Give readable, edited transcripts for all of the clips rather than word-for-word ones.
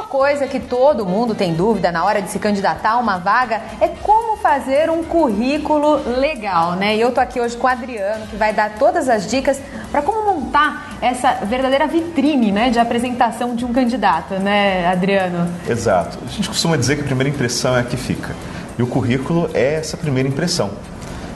Coisa que todo mundo tem dúvida na hora de se candidatar a uma vaga é como fazer um currículo legal, né? E eu tô aqui hoje com o Adriano, que vai dar todas as dicas para como montar essa verdadeira vitrine, né, de apresentação de um candidato, né, Adriano? Exato. A gente costuma dizer que a primeira impressão é a que fica. E o currículo é essa primeira impressão.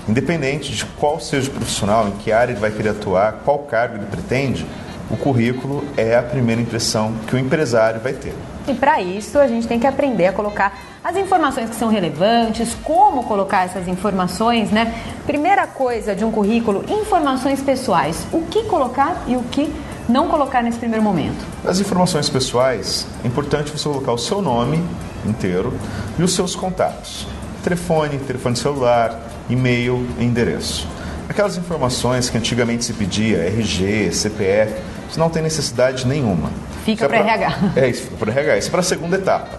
Independente de qual seja o profissional, em que área ele vai querer atuar, qual cargo ele pretende, o currículo é a primeira impressão que o empresário vai ter. E para isso a gente tem que aprender a colocar as informações que são relevantes, como colocar essas informações, né? Primeira coisa de um currículo, informações pessoais. O que colocar e o que não colocar nesse primeiro momento? As informações pessoais, é importante você colocar o seu nome inteiro e os seus contatos. Telefone celular, e-mail e endereço. Aquelas informações que antigamente se pedia, RG, CPF, isso não tem necessidade nenhuma. Fica para RH. Isso fica para RH. Isso é para a segunda etapa.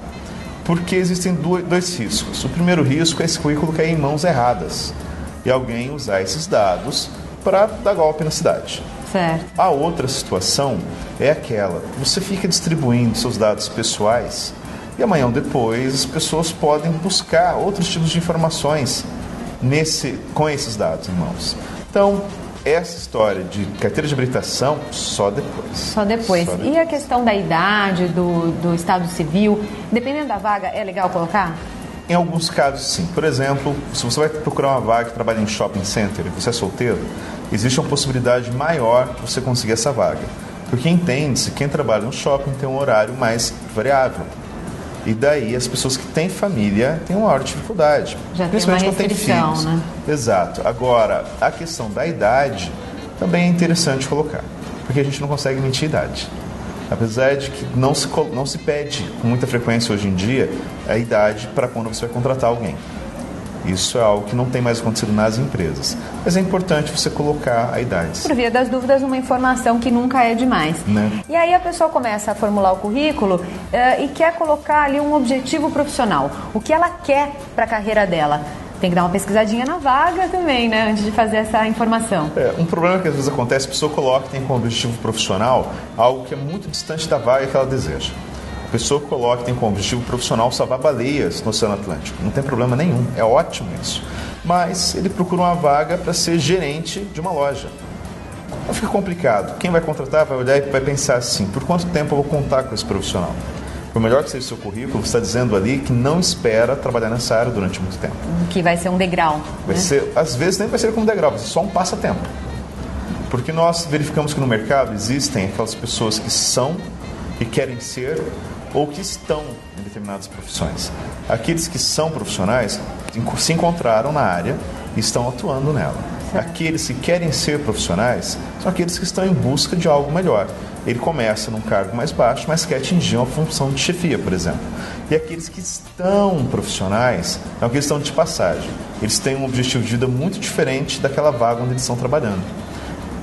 Porque existem dois riscos. O primeiro risco é esse currículo cair em mãos erradas e alguém usar esses dados para dar golpe na cidade. Certo. A outra situação é aquela, você fica distribuindo seus dados pessoais e amanhã ou depois as pessoas podem buscar outros tipos de informações com esses dados em mãos. Então, essa história de carteira de habilitação, só depois. Só depois. E a questão da idade, do estado civil, dependendo da vaga, é legal colocar? Em alguns casos, sim. Por exemplo, se você vai procurar uma vaga que trabalha em shopping center e você é solteiro, existe uma possibilidade maior de você conseguir essa vaga. Porque entende-se que quem trabalha no shopping tem um horário mais variável. E daí as pessoas que têm família têm uma maior dificuldade. Já principalmente quando tem filhos. Né? Exato. Agora, a questão da idade também é interessante colocar, porque a gente não consegue mentir a idade. Apesar de que não se pede com muita frequência hoje em dia a idade para quando você vai contratar alguém. Isso é algo que não tem mais acontecido nas empresas. Mas é importante você colocar a idade. Por via das dúvidas, uma informação que nunca é demais. Né? E aí a pessoa começa a formular o currículo e quer colocar ali um objetivo profissional. O que ela quer para a carreira dela. Tem que dar uma pesquisadinha na vaga também, né? Antes de fazer essa informação. Um problema que às vezes acontece, a pessoa coloca que tem como objetivo profissional algo que é muito distante da vaga que ela deseja. A pessoa coloca que tem como objetivo profissional salvar baleias no Oceano Atlântico. Não tem problema nenhum, é ótimo isso. Mas ele procura uma vaga para ser gerente de uma loja. Então fica complicado. Quem vai contratar vai olhar e vai pensar assim, por quanto tempo eu vou contar com esse profissional? Por melhor que seja o seu currículo, você está dizendo ali que não espera trabalhar nessa área durante muito tempo. Que vai ser um degrau. Vai ser, às vezes nem vai ser como degrau, vai ser só um passatempo. Porque nós verificamos que no mercado existem aquelas pessoas que querem ser ou que estão em determinadas profissões. Aqueles que são profissionais se encontraram na área e estão atuando nela. Certo. Aqueles que querem ser profissionais são aqueles que estão em busca de algo melhor. Ele começa num cargo mais baixo, mas quer atingir uma função de chefia, por exemplo. E aqueles que estão profissionais são aqueles que estão de passagem. Eles têm um objetivo de vida muito diferente daquela vaga onde eles estão trabalhando.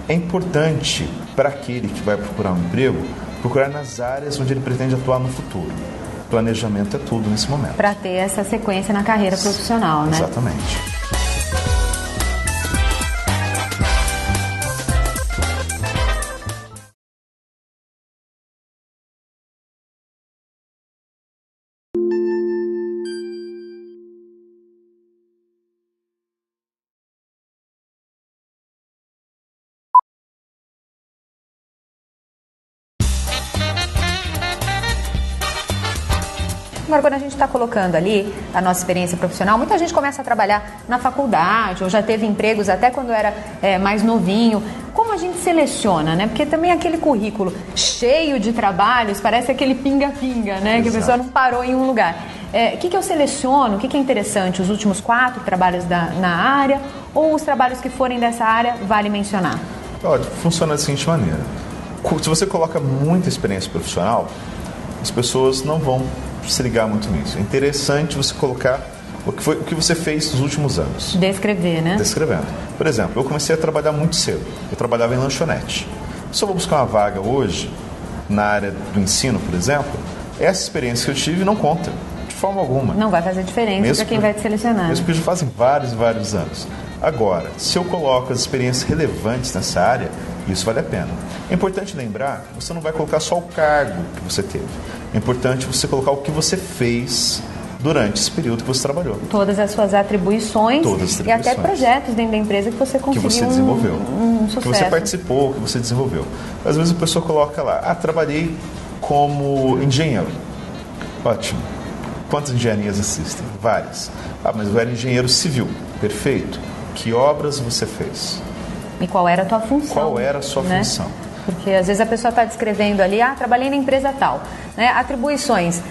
É importante para aquele que vai procurar um emprego, procurar nas áreas onde ele pretende atuar no futuro. Planejamento é tudo nesse momento. Para ter essa sequência na carreira profissional, né? Exatamente. Agora, quando a gente está colocando ali a nossa experiência profissional, muita gente começa a trabalhar na faculdade ou já teve empregos até quando era mais novinho. Como a gente seleciona, né? Porque também aquele currículo cheio de trabalhos parece aquele pinga-pinga, né? Exato. Que a pessoa não parou em um lugar. O que eu seleciono? O que é interessante? Os últimos 4 trabalhos na área ou os trabalhos que forem dessa área, vale mencionar? Olha, funciona da seguinte maneira. Se você coloca muita experiência profissional, as pessoas não vão se ligar muito nisso. É interessante você colocar o que você fez nos últimos anos. Descrever, né? Descrevendo. Por exemplo, eu comecei a trabalhar muito cedo. Eu trabalhava em lanchonete. Se eu vou buscar uma vaga hoje, na área do ensino, por exemplo, essa experiência que eu tive não conta, de forma alguma. Não vai fazer diferença para quem vai te selecionar. Mesmo que já fazem vários e vários anos. Agora, se eu coloco as experiências relevantes nessa área, isso vale a pena. É importante lembrar que você não vai colocar só o cargo que você teve. É importante você colocar o que você fez durante esse período que você trabalhou. Todas as suas atribuições, e até projetos dentro da empresa que você conseguiu, que você desenvolveu, um sucesso. Que você participou, que você desenvolveu. Às vezes a pessoa coloca lá, trabalhei como engenheiro. Ótimo. Quantas engenharias existem? Várias. Mas eu era engenheiro civil. Perfeito. Que obras você fez? E qual era a tua função? Qual era a sua função? Porque às vezes a pessoa está descrevendo ali, trabalhei na empresa tal, né? Atribuições,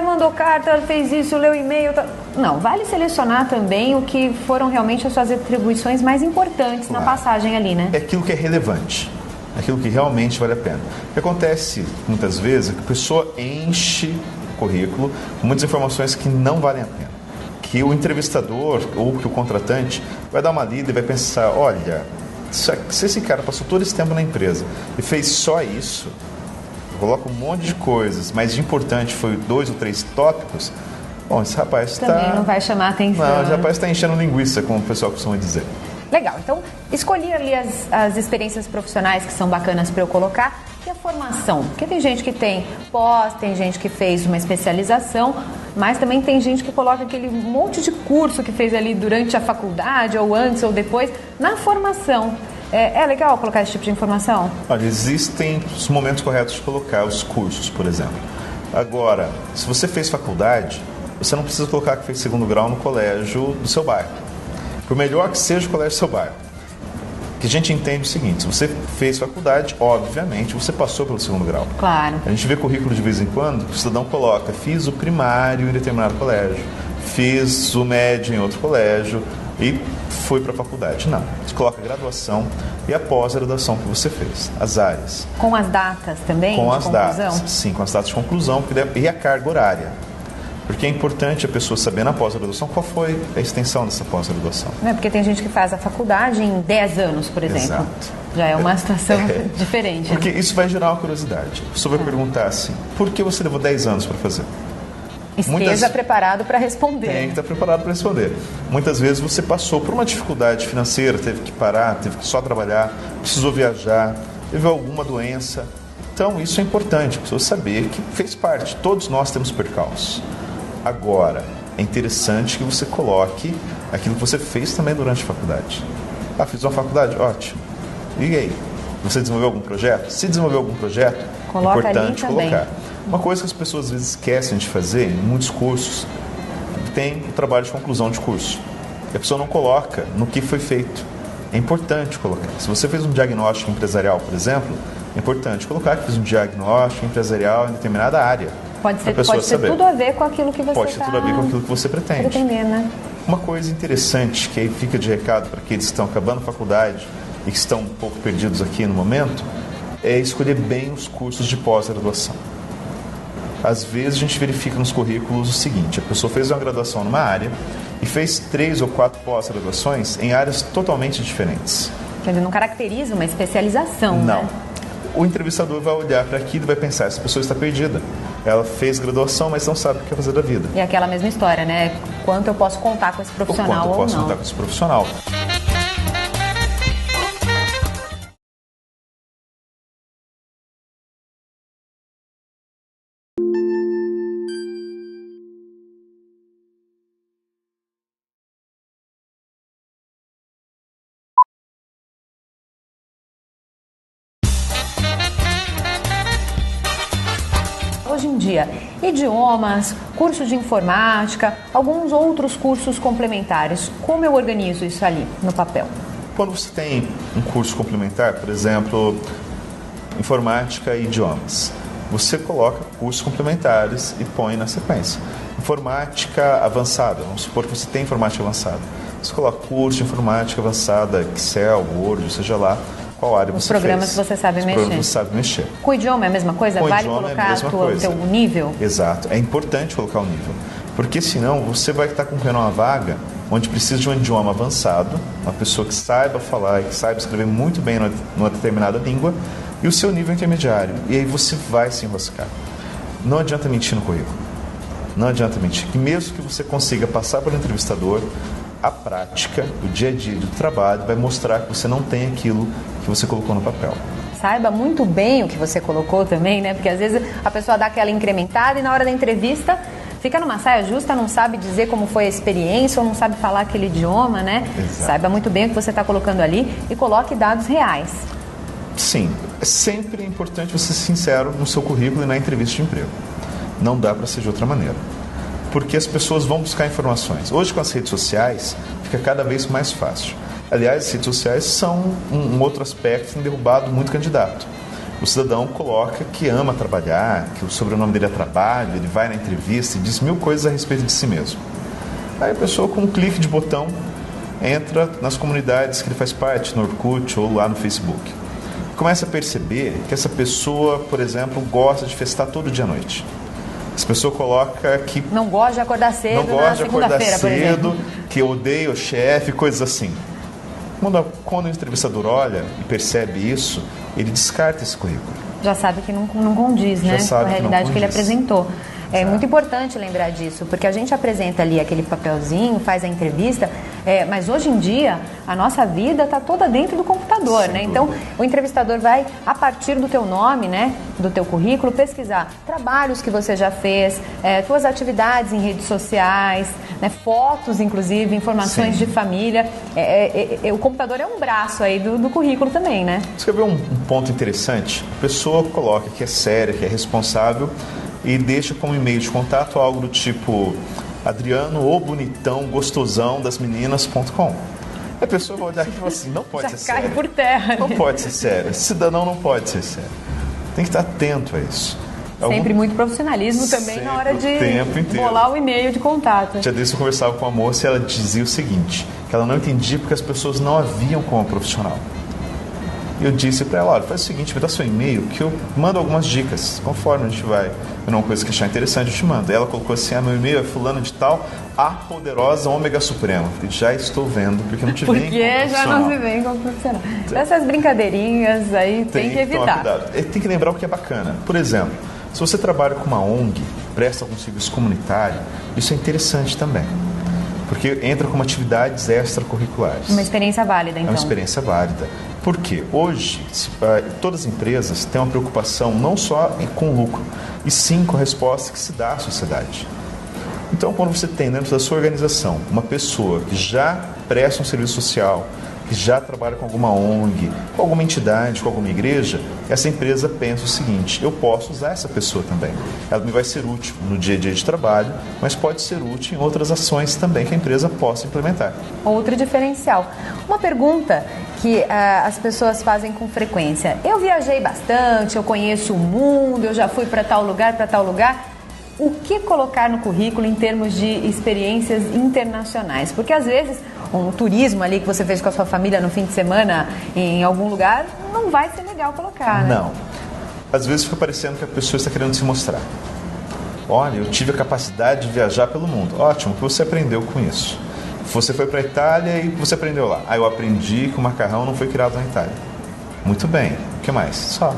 mandou carta, fez isso, leu e-mail, não, vale selecionar também o que foram realmente as suas atribuições mais importantes na passagem ali, né? É aquilo que é relevante, aquilo que realmente vale a pena. O que acontece muitas vezes é que a pessoa enche o currículo com muitas informações que não valem a pena. Que o entrevistador ou que o contratante vai dar uma lida e vai pensar, olha, se esse cara passou todo esse tempo na empresa e fez só isso, coloca um monte de coisas, mas de importante foi 2 ou 3 tópicos, bom, esse rapaz também não vai chamar atenção. Não, esse rapaz está enchendo linguiça, como o pessoal costuma dizer. Legal, então escolhi ali as experiências profissionais que são bacanas para eu colocar. E a formação? Porque tem gente que tem pós, tem gente que fez uma especialização, mas também tem gente que coloca aquele monte de curso que fez ali durante a faculdade, ou antes ou depois, na formação. É legal colocar esse tipo de informação? Olha, existem os momentos corretos de colocar os cursos, por exemplo. Agora, se você fez faculdade, você não precisa colocar que fez 2º grau no colégio do seu bairro. Por melhor que seja o colégio do seu bairro. Que a gente entende o seguinte, se você fez faculdade, obviamente, você passou pelo 2º grau. Claro. A gente vê currículo de vez em quando, o cidadão coloca, fiz o primário em determinado colégio, fiz o médio em outro colégio e fui para a faculdade. Não, você coloca a graduação e a pós-graduação que você fez, as áreas. Com as datas também? Com as conclusão? datas, sim, com as datas de conclusão e a carga horária. Porque é importante a pessoa saber na pós-graduação qual foi a extensão dessa pós-graduação. Porque tem gente que faz a faculdade em 10 anos, por exemplo. Exato. Já é uma situação diferente. Porque isso vai gerar uma curiosidade. A pessoa vai perguntar assim, por que você levou 10 anos para fazer? Esteja preparado para responder. Tem que estar preparado para responder. Muitas vezes você passou por uma dificuldade financeira, teve que parar, teve que só trabalhar, precisou viajar, teve alguma doença. Então isso é importante, a pessoa saber que fez parte. Todos nós temos percalços. Agora, é interessante que você coloque aquilo que você fez também durante a faculdade. Fiz uma faculdade? Ótimo. E aí? Você desenvolveu algum projeto? Se desenvolveu algum projeto, coloca, é importante ali colocar. Também. Uma coisa que as pessoas às vezes esquecem de fazer em muitos cursos, tem o trabalho de conclusão de curso. E a pessoa não coloca no que foi feito. É importante colocar. Se você fez um diagnóstico empresarial, por exemplo, é importante colocar que fez um diagnóstico empresarial em determinada área. Pode ter tudo a ver com aquilo que você Pode ter tudo a ver com aquilo que você pretende. Pretender, né? Uma coisa interessante que aí fica de recado para aqueles que estão acabando a faculdade e que estão um pouco perdidos aqui no momento, é escolher bem os cursos de pós-graduação. Às vezes a gente verifica nos currículos o seguinte, a pessoa fez uma graduação numa área e fez 3 ou 4 pós-graduações em áreas totalmente diferentes. Quer dizer, não caracteriza uma especialização, Não. Né? O entrevistador vai olhar para aquilo e vai pensar, essa pessoa está perdida. Ela fez graduação, mas não sabe o que quer fazer da vida. E aquela mesma história, né? Quanto eu posso contar com esse profissional ou não. Quanto eu posso contar com esse profissional. Hoje em dia, idiomas, curso de informática, alguns outros cursos complementares. Como eu organizo isso ali no papel? Quando você tem um curso complementar, por exemplo, informática e idiomas, você coloca cursos complementares e põe na sequência. Informática avançada, vamos supor que você tem informática avançada. Você coloca curso de informática avançada, Excel, Word, seja lá qual área você fez. Os programas que você sabe mexer. Programas que você sabe mexer. Com o idioma é a mesma coisa? Vale colocar o teu nível? Exato. É importante colocar o nível. Porque senão você vai estar concorrendo a uma vaga onde precisa de um idioma avançado, uma pessoa que saiba falar e que saiba escrever muito bem numa determinada língua, e o seu nível intermediário. E aí você vai se enroscar. não adianta mentir no currículo. Não adianta mentir. E mesmo que você consiga passar para o entrevistador, a prática, o dia a dia do trabalho vai mostrar que você não tem aquilo que você colocou no papel. Saiba muito bem o que você colocou também, né? Porque às vezes a pessoa dá aquela incrementada e na hora da entrevista fica numa saia justa, não sabe dizer como foi a experiência ou não sabe falar aquele idioma, né? Exato. Saiba muito bem o que você está colocando ali e coloque dados reais. Sim, é sempre importante você ser sincero no seu currículo e na entrevista de emprego. Não dá para ser de outra maneira. Porque as pessoas vão buscar informações. Hoje, com as redes sociais, fica cada vez mais fácil. Aliás, as redes sociais são um outro aspecto que tem derrubado muito candidato. O cidadão coloca que ama trabalhar, que o sobrenome dele é trabalho, ele vai na entrevista e diz 1000 coisas a respeito de si mesmo. Aí a pessoa, com um clique de botão, entra nas comunidades que ele faz parte, no Orkut ou lá no Facebook. Começa a perceber que essa pessoa, por exemplo, gosta de festar todo dia à noite. Essa pessoa coloca que não gosta de acordar cedo, não gosta de acordar por exemplo. que odeia o chefe, coisas assim. Quando o entrevistador olha e percebe isso, ele descarta esse currículo. Já sabe que não condiz, né, com a realidade que ele apresentou. É muito importante lembrar disso, porque a gente apresenta ali aquele papelzinho, faz a entrevista, mas hoje em dia a nossa vida está toda dentro do computador, né? Então o entrevistador vai, a partir do teu nome, né, do teu currículo, pesquisar trabalhos que você já fez, tuas atividades em redes sociais, né, fotos, inclusive, informações de família. O computador é um braço aí do currículo também, né? Você quer ver um ponto interessante? A pessoa coloca que é séria, que é responsável, e deixa como e-mail de contato algo do tipo Adriano, o bonitão, gostosão das meninas.com. A pessoa vai olhar aqui e falar assim, não pode ser sério. Já cai por terra. Não pode ser sério. Esse cidadão não pode ser sério. Tem que estar atento a isso. Sempre muito profissionalismo também na hora de bolar o e-mail de contato. Já desse eu conversava com uma moça e ela dizia o seguinte, que ela não entendia porque as pessoas não a viam como profissional. Eu disse para ela, olha, faz o seguinte, me dá seu e-mail que eu mando algumas dicas, conforme a gente vai vendo uma coisa que achar interessante, eu te mando. Ela colocou assim, meu e-mail é fulano de tal, a poderosa ômega suprema. Eu falei, já estou vendo, porque não te vem como profissional. Porque já não se vem como profissional. Essas brincadeirinhas aí tem que evitar. Tem que lembrar o que é bacana. Por exemplo, se você trabalha com uma ONG, presta algum serviço comunitário, isso é interessante também. Porque entra como atividades extracurriculares. Uma experiência válida, então. É uma experiência válida. Por quê? Hoje, todas as empresas têm uma preocupação não só com o lucro, e sim com a resposta que se dá à sociedade. Então, quando você tem dentro da sua organização uma pessoa que já presta um serviço social, que já trabalha com alguma ONG, com alguma entidade, com alguma igreja, essa empresa pensa o seguinte, eu posso usar essa pessoa também. Ela me vai ser útil no dia a dia de trabalho, mas pode ser útil em outras ações também que a empresa possa implementar. Outro diferencial. Uma pergunta que as pessoas fazem com frequência. Eu viajei bastante, eu conheço o mundo, eu já fui para tal lugar, para tal lugar. O que colocar no currículo em termos de experiências internacionais? Porque às vezes um turismo ali que você fez com a sua família no fim de semana em algum lugar não vai ser legal colocar, né? Não. Às vezes fica parecendo que a pessoa está querendo se mostrar. Olha, eu tive a capacidade de viajar pelo mundo. Ótimo, o que você aprendeu com isso? Você foi para a Itália e você aprendeu lá. Eu aprendi que o macarrão não foi criado na Itália. Muito bem. O que mais? Só.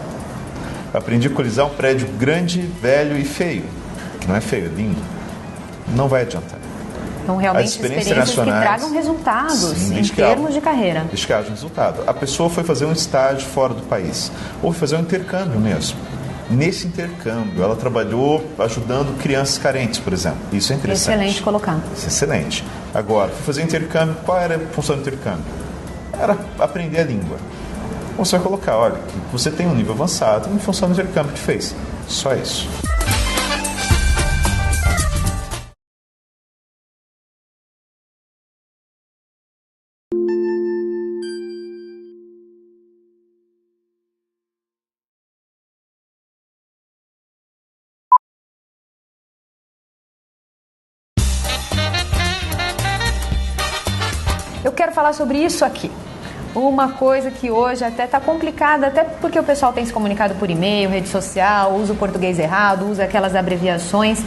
Eu aprendi a colisar um prédio grande, velho e feio. Que não é feio, é lindo. Não vai adiantar. Então, realmente, experiências que tragam resultados em termos de carreira. Desde que haja resultado. A pessoa foi fazer um estágio fora do país. Ou foi fazer um intercâmbio mesmo. Nesse intercâmbio, ela trabalhou ajudando crianças carentes, por exemplo. Isso é interessante. Excelente colocar. Isso é excelente. Agora, foi fazer intercâmbio. Qual era a função do intercâmbio? Era aprender a língua. Então, você vai colocar, olha, você tem um nível avançado em função do intercâmbio que fez. Só isso. Eu quero falar sobre isso aqui. Uma coisa que hoje até está complicada, até porque o pessoal tem se comunicado por e-mail, rede social, usa o português errado, usa aquelas abreviações.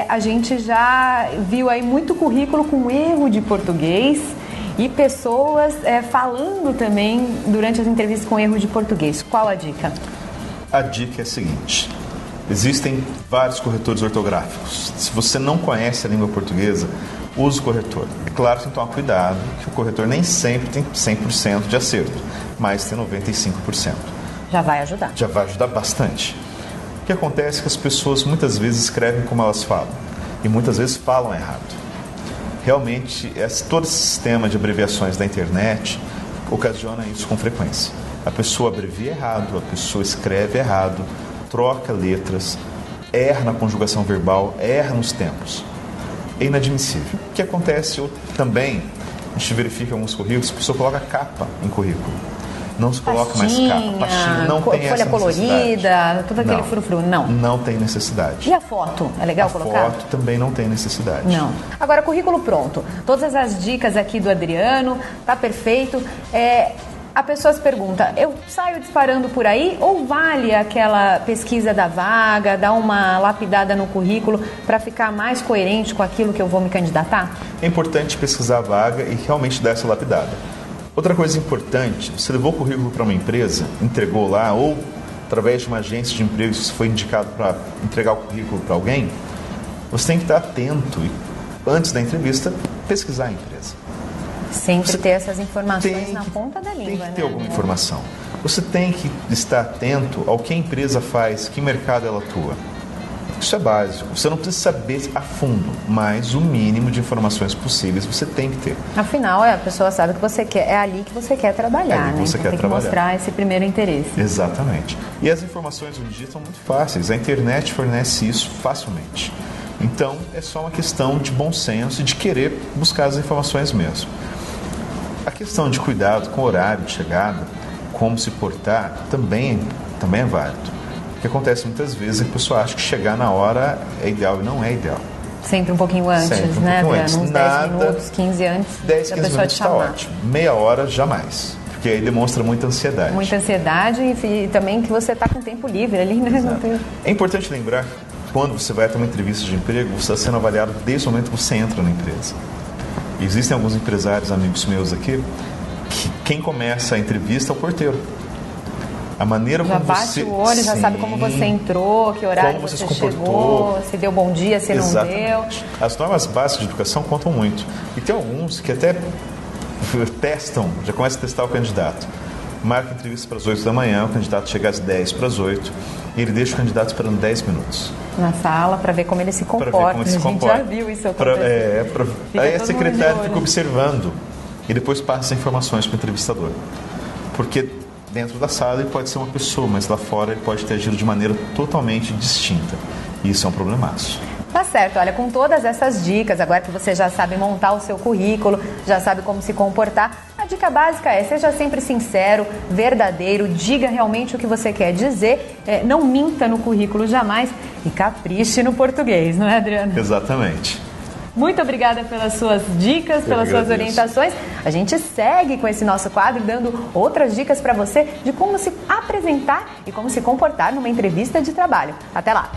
A gente já viu aí muito currículo com erro de português e pessoas falando também durante as entrevistas com erro de português. Qual a dica? A dica é a seguinte. Existem vários corretores ortográficos. Se você não conhece a língua portuguesa, use o corretor. É claro que tem que tomar cuidado, que o corretor nem sempre tem 100% de acerto, mas tem 95%. Já vai ajudar. Já vai ajudar bastante. O que acontece é que as pessoas muitas vezes escrevem como elas falam e muitas vezes falam errado. Realmente, todo esse sistema de abreviações da internet ocasiona isso com frequência. A pessoa abrevia errado, a pessoa escreve errado, troca letras, erra na conjugação verbal, erra nos tempos. É inadmissível. O que acontece também, a gente verifica em alguns currículos, a pessoa coloca capa em currículo. Não se coloca mais capa, pastinha, não tem essa necessidade. Folha colorida, todo aquele frufru, não. Não tem necessidade. E a foto? É legal colocar? A foto também não tem necessidade. Não. Agora, currículo pronto. Todas as dicas aqui do Adriano, tá perfeito. A pessoa se pergunta, eu saio disparando por aí ou vale aquela pesquisa da vaga, dar uma lapidada no currículo para ficar mais coerente com aquilo que eu vou me candidatar? É importante pesquisar a vaga e realmente dar essa lapidada. Outra coisa importante, você levou o currículo para uma empresa, entregou lá, ou através de uma agência de emprego, se foi indicado para entregar o currículo para alguém, você tem que estar atento e, antes da entrevista, pesquisar a empresa. Sempre ter essas informações na ponta da língua, né? Tem que ter alguma informação. Você tem que estar atento ao que a empresa faz, que mercado ela atua. Isso é básico. Você não precisa saber a fundo, mas o mínimo de informações possíveis você tem que ter. Afinal, a pessoa sabe que você quer, é ali que você quer trabalhar, né? Você então tem que mostrar esse primeiro interesse. Exatamente. E as informações hoje em dia são muito fáceis. A internet fornece isso facilmente. Então, é só uma questão de bom senso e de querer buscar as informações mesmo. A questão de cuidado com o horário de chegada, como se portar, também é válido. O que acontece muitas vezes é que a pessoa acha que chegar na hora é ideal e não é ideal. Sempre um pouquinho antes, né, Adriano? Uns 10 minutos, 15 antes 10, 15 minutos está ótimo. Meia hora, jamais. Porque aí demonstra muita ansiedade. Muita ansiedade e também que você está com tempo livre ali, né? Não tem... É importante lembrar que quando você vai ter uma entrevista de emprego, você está sendo avaliado desde o momento que você entra na empresa. Existem alguns empresários, amigos meus aqui, que quem começa a entrevista é o porteiro. A maneira como você... Já bate o olho, já sabe como você entrou, que horário você chegou, se deu bom dia, se não deu. As normas básicas de educação contam muito. E tem alguns que até testam, já começam a testar o candidato. Marca a entrevista para as 8 da manhã, o candidato chega às 10 para as 8 e ele deixa o candidato esperando 10 minutos. Na sala, para ver como ele se comporta. A gente já viu isso acontecer. Aí a secretária fica observando e depois passa informações para o entrevistador. Porque dentro da sala ele pode ser uma pessoa, mas lá fora ele pode ter agido de maneira totalmente distinta. E isso é um problemaço. Tá certo, olha, com todas essas dicas, agora que você já sabe montar o seu currículo, já sabe como se comportar, a dica básica é: seja sempre sincero, verdadeiro, diga realmente o que você quer dizer, não minta no currículo jamais e capriche no português, não é, Adriano? Exatamente. Muito obrigada pelas suas dicas, pelas suas orientações. A gente segue com esse nosso quadro, dando outras dicas para você de como se apresentar e como se comportar numa entrevista de trabalho. Até lá!